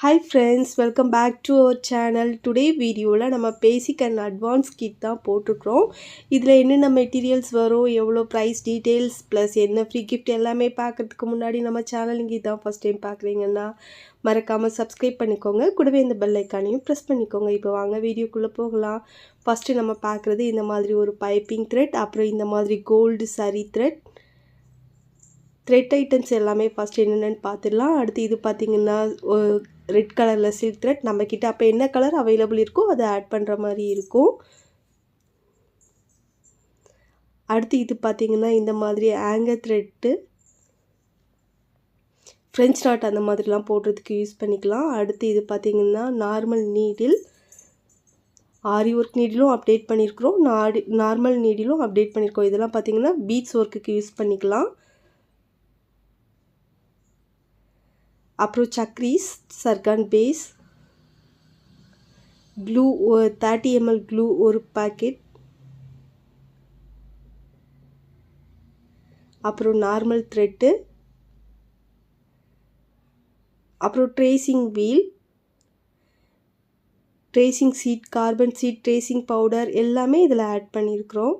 Hi friends, welcome back to our channel. Today video la நம்ம basic and advanced kit தான் போட்டுக்கிறோம். இதில் என்னென்ன மெட்டீரியல்ஸ் வரும், எவ்வளோ ப்ரைஸ் டீட்டெயில்ஸ் ப்ளஸ் என்ன ஃப்ரீ கிஃப்ட் எல்லாமே பார்க்குறதுக்கு முன்னாடி நம்ம சேனல் இங்கே தான் ஃபஸ்ட் டைம் பார்க்குறீங்கன்னா மறக்காமல் சப்ஸ்கிரைப் பண்ணிக்கோங்க. கூடவே இந்த பெல் ஐக்கானையும் ப்ரெஸ் பண்ணிக்கோங்க. இப்போ வாங்க வீடியோக்குள்ளே போகலாம். ஃபஸ்ட்டு நம்ம பார்க்குறது இந்த மாதிரி ஒரு பைப்பிங் த்ரெட், அப்புறம் இந்த மாதிரி கோல்டு சரி த்ரெட் ஐட்டம்ஸ் எல்லாமே ஃபஸ்ட் என்னென்னு பார்த்துடலாம். அடுத்து இது பார்த்திங்கன்னா ரெட் கலரில் சில்க் த்ரெட் நம்மக்கிட்ட அப்போ என்ன கலர் அவைலபிள் இருக்கோ அதை ஆட் பண்ணுற மாதிரி இருக்கும். அடுத்து இது பார்த்திங்கன்னா இந்த மாதிரி ஆங்கர் த்ரெட்டு ஃப்ரெஞ்ச் நாட் அந்த மாதிரிலாம் போடுறதுக்கு யூஸ் பண்ணிக்கலாம். அடுத்து இது பார்த்திங்கன்னா நார்மல் நீடில், ஆரி ஒர்க் நீடிலும் அப்டேட் பண்ணியிருக்கிறோம், நார்மல் நீடிலும் அப்டேட் பண்ணியிருக்கோம். இதெல்லாம் பார்த்திங்கன்னா பீட்ஸ் ஒர்க்குக்கு யூஸ் பண்ணிக்கலாம். அப்புறம் சக்ரீஸ், zircon base, glue 30 ml glue ஒரு பேக்கெட், அப்புறம் நார்மல் த்ரெட்டு, அப்புறம் tracing wheel, tracing sheet, carbon sheet, tracing powder எல்லாமே இதில் ஆட் பண்ணியிருக்கிறோம்.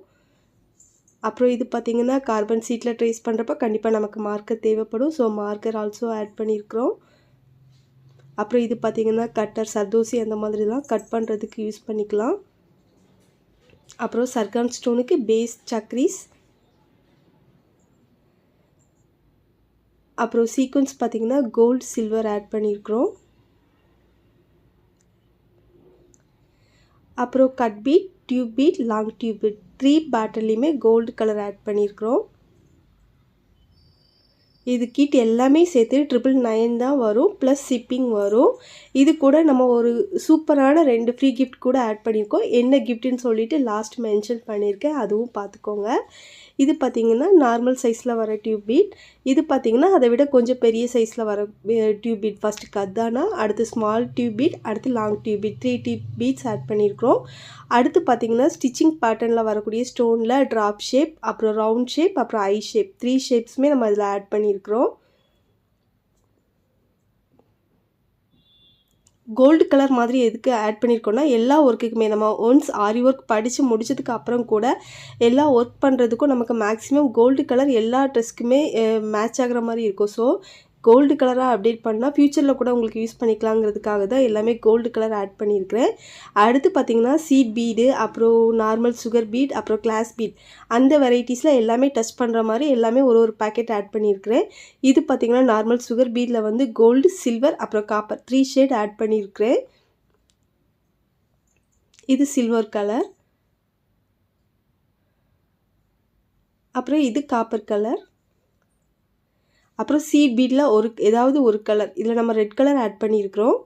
அப்புறம் இது பார்த்திங்கன்னா கார்பன் சீட்டில் ட்ரேஸ் பண்ணுறப்ப கண்டிப்பாக நமக்கு மார்க்கர் தேவைப்படும். ஸோ மார்க்கர் ஆல்சோ ஆட் பண்ணியிருக்கிறோம். அப்புறம் இது பார்த்திங்கன்னா கட்டர், சர்தோசி அந்த மாதிரிலாம் கட் பண்ணுறதுக்கு யூஸ் பண்ணிக்கலாம். அப்புறம் சர்கான் ஸ்டோனுக்கு பேஸ் சக்ரீஸ், அப்புறம் சீக்வன்ஸ் பார்த்திங்கன்னா கோல்டு சில்வர் ஆட் பண்ணியிருக்கிறோம். அப்புறம் cut bead, tube bead, long tube bead 3 பேட்டர்லையுமே கோல்டு கலர் ஆட் பண்ணியிருக்கிறோம். இது கிட் எல்லாமே சேர்த்து 999 தான் வரும், ப்ளஸ் ஷிப்பிங் வரும். இது கூட நம்ம ஒரு சூப்பரான 2 ஃப்ரீ கிஃப்ட் கூட ஆட் பண்ணியிருக்கோம். என்ன கிஃப்ட்டுன்னு சொல்லிவிட்டு லாஸ்ட் மென்ஷன் பண்ணியிருக்கேன், அதுவும் பார்த்துக்கோங்க. இது பார்த்திங்கன்னா நார்மல் சைஸில் வர டியூப் பீட், இது பார்த்திங்கன்னா அதை விட கொஞ்சம் பெரிய சைஸில் வர டியூப் பீட். ஃபஸ்ட்டு கத்தானா, அடுத்து ஸ்மால் டியூப் பீட், அடுத்து long tube bead 3 tube beads add பண்ணியிருக்கிறோம். அடுத்து பார்த்திங்கன்னா ஸ்டிச்சிங் பேட்டர்னில் வரக்கூடிய ஸ்டோனில் ட்ராப் ஷேப், அப்புறம் ரவுண்ட் ஷேப், அப்புறம் ஐ ஷேப் 3 ஷேப்ஸுமே நம்ம இதில் ஆட் பண்ணியிருக்கிறோம். கோல்டு கலர் மாதிரி எதுக்கு ஆட் பண்ணியிருக்கோன்னா, எல்லா ஒர்க்குக்குமே நம்ம ஒன்ஸ் ஆரி ஒர்க் படித்து முடித்ததுக்கு அப்புறம் கூட எல்லா ஒர்க் பண்ணுறதுக்கும் நமக்கு மேக்ஸிமம் கோல்டு கலர் எல்லா ட்ரெஸ்க்குமே மேட்ச் ஆகிற மாதிரி இருக்கும். ஸோ கோல்டு கலராக அப்டேட் பண்ணால் ஃப்யூச்சரில் கூட உங்களுக்கு யூஸ் பண்ணிக்கலாங்கிறதுக்காக தான் எல்லாமே கோல்டு கலர் ஆட் பண்ணியிருக்கிறேன். அடுத்து பார்த்திங்கன்னா சீட் பீடு, அப்புறம் நார்மல் சுகர் பீட், அப்புறம் கிளாஸ் பீட் அந்த வெரைட்டிஸில் எல்லாமே டச் பண்ணுற மாதிரி எல்லாமே ஒரு பேக்கெட் ஆட் பண்ணியிருக்கிறேன். இது பார்த்திங்கன்னா நார்மல் சுகர் பீடில் வந்து கோல்டு, சில்வர், அப்புறம் காப்பர் 3 ஷேட் ஆட் பண்ணியிருக்கிறேன். இது சில்வர் கலர், அப்புறம் இது காப்பர் கலர், அப்புறம் சீட் பீடில் ஏதாவது ஒரு கலர், இதில் நம்ம ரெட் கலர் ஆட் பண்ணியிருக்கிறோம்.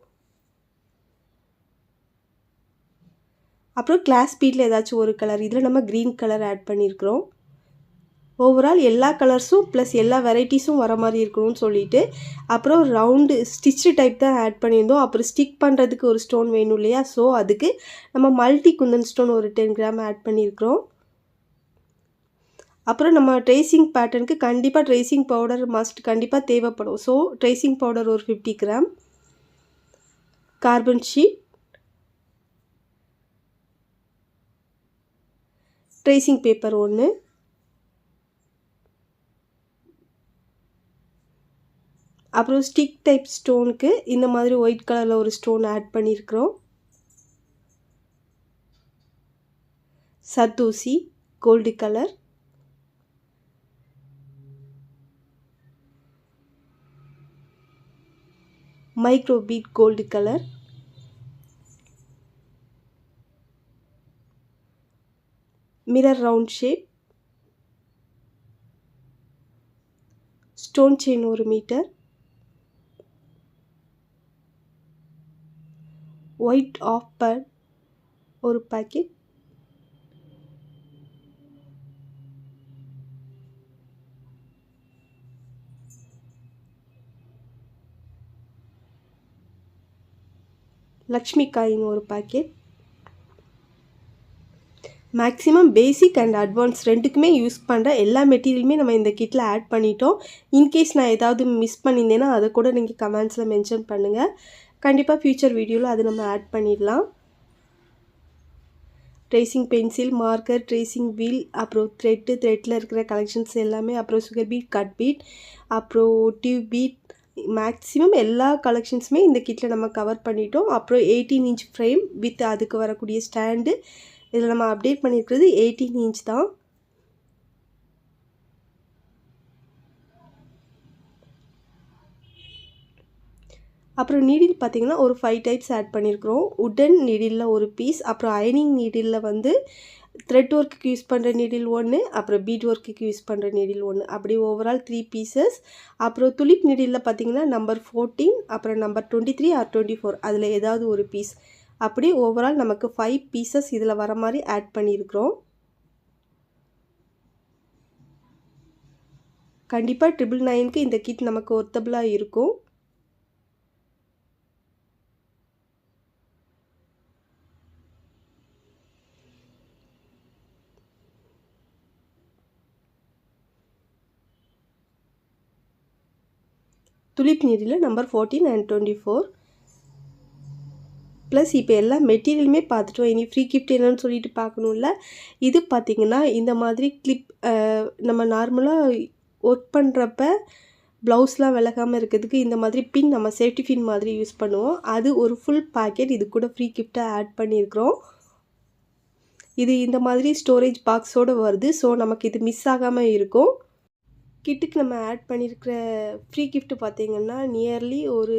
அப்புறம் கிளாஸ் பீடில் ஏதாச்சும் ஒரு கலர், இதில் நம்ம க்ரீன் கலர் ஆட் பண்ணியிருக்கிறோம். ஓவரால் எல்லா கலர்ஸும் ப்ளஸ் எல்லா வெரைட்டிஸும் வர மாதிரி இருக்கணும்னு சொல்லிட்டு அப்புறம் ரவுண்டு ஸ்டிச்சு டைப் தான் ஆட் பண்ணியிருந்தோம். அப்புறம் ஸ்டிக் பண்ணுறதுக்கு ஒரு ஸ்டோன் வேணும் இல்லையா, ஸோ அதுக்கு நம்ம மல்டி குந்தன் ஸ்டோன் ஒரு 10 கிராம் ஆட் பண்ணியிருக்கிறோம். அப்புறம் நம்ம ட்ரேசிங் பேட்டர்னுக்கு கண்டிப்பாக ட்ரேசிங் பவுடர் மஸ்ட் கண்டிப்பாக தேவைப்படும். ஸோ ட்ரேசிங் பவுடர் ஒரு 50 gram, carbon sheet, tracing paper 1, அப்புறம் ஸ்டிக் டைப் ஸ்டோனுக்கு இந்த மாதிரி ஒயிட் கலரில் ஒரு ஸ்டோன் ஆட் பண்ணியிருக்கிறோம். Zardozi gold colour, micro bead gold colour, mirror round shape, stone chain 1 metre, white off pad ஒரு பேக்கெட், லக்ஷ்மி காயின் ஒரு packet. Maximum basic and advance ரெண்டுக்குமே use பண்ணுற எல்லா மெட்டீரியலுமே நம்ம இந்த கிட்டில் ஆட் பண்ணிட்டோம். இன்கேஸ் நான் ஏதாவது மிஸ் பண்ணியிருந்தேன்னா அதை கூட நீங்கள் கமெண்ட்ஸில் மென்ஷன் பண்ணுங்கள். கண்டிப்பாக ஃப்யூச்சர் வீடியோவில் அது நம்ம ஆட் பண்ணிடலாம். Tracing pencil, marker, tracing wheel, அப்புறம் த்ரெட்டில் இருக்கிற கலெக்ஷன்ஸ் எல்லாமே, அப்புறம் சுகர் பீட், கட் பீட், அப்புறம் டியூப் பீட், மேக்ஸிமம் எல்லா கலெக்ஷன்ஸுமே இந்த கிட்டில் நம்ம கவர் பண்ணிட்டோம். அப்புறம் 18 இன்ச் ஃப்ரேம் வித் அதுக்கு வரக்கூடிய ஸ்டாண்டு. இதில் நம்ம அப்டேட் பண்ணியிருக்கிறது 18 இன்ச் தான். அப்புறம் நீடில் பார்த்திங்கன்னா ஒரு 5 டைப்ஸ் ஆட் பண்ணியிருக்கிறோம். உட்டன் நீடிலில் ஒரு பீஸ், அப்புறம் அயனிங் நீடிலில் வந்து த்ரெட் ஒர்க்குக்கு யூஸ் பண்ணுற நீடில் ஒன்று, அப்புறம் பீட் ஒர்க்குக்கு யூஸ் பண்ணுற நீடில் ஒன்று, அப்படி ஓவரால் 3 பீசஸ். அப்புறம் துலிப் நீடிலில் பார்த்திங்கன்னா நம்பர் 14, அப்புறம் நம்பர் 23 ஆர் 24 அதில் ஏதாவது ஒரு பீஸ், அப்படி ஓவரால் நமக்கு 5 பீசஸ் இதில் வர மாதிரி ஆட் பண்ணியிருக்கிறோம். கண்டிப்பாக 999க்கு இந்த கிட் நமக்கு ஒர்த்தபிளாக இருக்கும். Tulip needle number 14 and 24. Plus இப்போ எல்லா மெட்டீரியலுமே பார்த்துட்டோம். இனி ஃப்ரீ கிஃப்ட் என்னன்னு சொல்லிட்டு பார்க்கணும்ல. இது பார்த்திங்கன்னா இந்த மாதிரி கிளிப் நம்ம நார்மலாக ஒர்க் பண்ணுறப்ப ப்ளவுஸ்லாம் விலகாமல் இருக்கிறதுக்கு இந்த மாதிரி பின் நம்ம சேஃப்டி பின் மாதிரி யூஸ் பண்ணுவோம். அது ஒரு ஃபுல் பேக்கெட் இது கூட ஃப்ரீ கிஃப்டாக ஆட் பண்ணியிருக்கிறோம். இது இந்த மாதிரி ஸ்டோரேஜ் பாக்ஸோடு வருது. ஸோ நமக்கு இது மிஸ் ஆகாமல் இருக்கும். கிட்டுக்கு நம்ம ஆட் பண்ணியிருக்கிற ஃப்ரீ கிஃப்ட் பார்த்திங்கன்னா நியர்லி ஒரு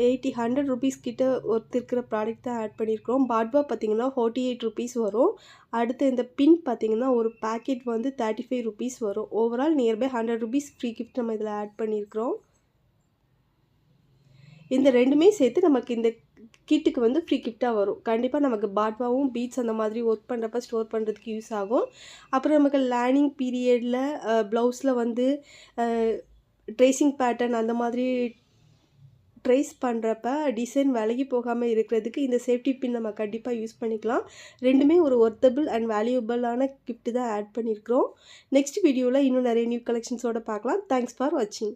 100 ருபீஸ் கிட்ட ஒருத்தருக்கிற ப்ராடக்ட் தான் ஆட் பண்ணியிருக்கிறோம். பாட்வா பார்த்திங்கன்னா 48 ருபீஸ் வரும். அடுத்து இந்த பின் பார்த்திங்கன்னா ஒரு பேக்கெட் வந்து 35 ருபீஸ் வரும். Overall nearby 100 rupees free gift நம்ம இதில் ஆட் பண்ணியிருக்கிறோம். இந்த ரெண்டுமே சேர்த்து நமக்கு இந்த கிட்டுக்கு வந்து ஃப்ரீ கிஃப்டாக வரும். கண்டிப்பாக நமக்கு பாட்வாவும் பீட்ஸ் அந்த மாதிரி ஒர்க் பண்ணுறப்ப ஸ்டோர் பண்ணுறதுக்கு யூஸ் ஆகும். அப்புறம் நமக்கு லேர்னிங் பீரியடில் ப்ளவுஸில் வந்து ட்ரேசிங் பேட்டர்ன் அந்த மாதிரி ட்ரேஸ் பண்ணுறப்ப டிசைன் விலகி போகாமல் இருக்கிறதுக்கு இந்த சேஃப்டி பின் நம்ம கண்டிப்பாக யூஸ் பண்ணிக்கலாம். ரெண்டுமே ஒரு ஒர்த்தபிள் அண்ட் வேல்யூபிளான கிஃப்ட் தான் ஆட் பண்ணியிருக்கிறோம். நெக்ஸ்ட் வீடியோவில் இன்னும் நிறைய நியூ கலெக்ஷன்ஸோடு பார்க்கலாம். தேங்க்ஸ் ஃபார் வாட்சிங்.